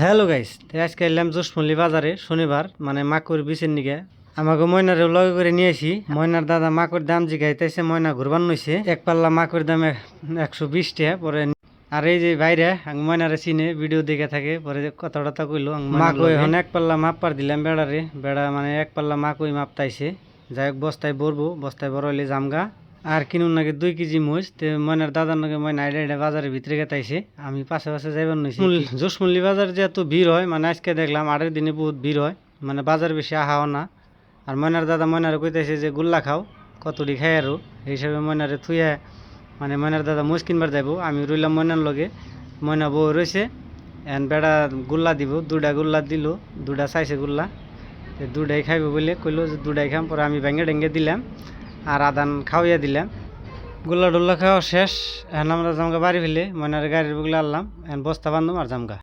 Hello guys, আজকে এলাম জোশমল্লি বাজারে শনিবার মানে মাকুর বিচের নিগে আমাকে ময়নারে লগে করে নিয়ে আসি। ময়নার দাদা মাকুর দাম জিগাইতেছে, ময়না ঘুরবান নইছে। এক পাল্লা মাকুর দামে 120 টাকা পরে। আর এই যে বাইরে ময়নারে চিনে ভিডিও দেখে থাকে, পরে কথা টথা কইলো মাকু। এখন এক পাল্লা মাপ পার দিলাম বেড়ারে, বেড়া মানে এক পাল্লা মাকুই মাপতাইছে। যাই হোক বস্তায় ভরবো, বস্তায় বড় জামগা আর কিনুন নাকি 2 কেজি মহিষ। ময়নার দাদার নাকি ময়না আইডা বাজারের ভিতরে গেতাইছে, আমি পাশে পাশে যাইবার নইছি। জোশমল্লি বাজার যে এত ভিড় হয়, মানে আজকে দেখলাম 8 দিনে বহুত ভিড় হয়, মানে বাজার বেশি আহাও না। আর ময়নার দাদা ময়নারে কইতেছে যে গুল্লা খাও, কতটি খাই আরো। এই হিসাবে ময়নারে থুয়ে মানে ময়নার দাদা মহিষ কিনবার যাইব, আমি রইলাম ময়নার লগে। ময়না বউ রয়েছে, এন বেড়া গুল্লা দিব, 2টা গুল্লা দিল, 2টা চাইছে গুল্লা, 2টাই খাইব বলে কইলো যে 2টাই খাম। পরে আমি ভেঙে ডেঙ্গে দিলাম আর আদান খাওয়াইয়া দিলাম। গুল্লা ডুল্লা খাওয়া শেষ। এখন আমরা জামগা বাড়ি ফেলে ময়নার গাড়ির বুগলা আনলাম, এখন বস্তা বান্ধব আর জামগা।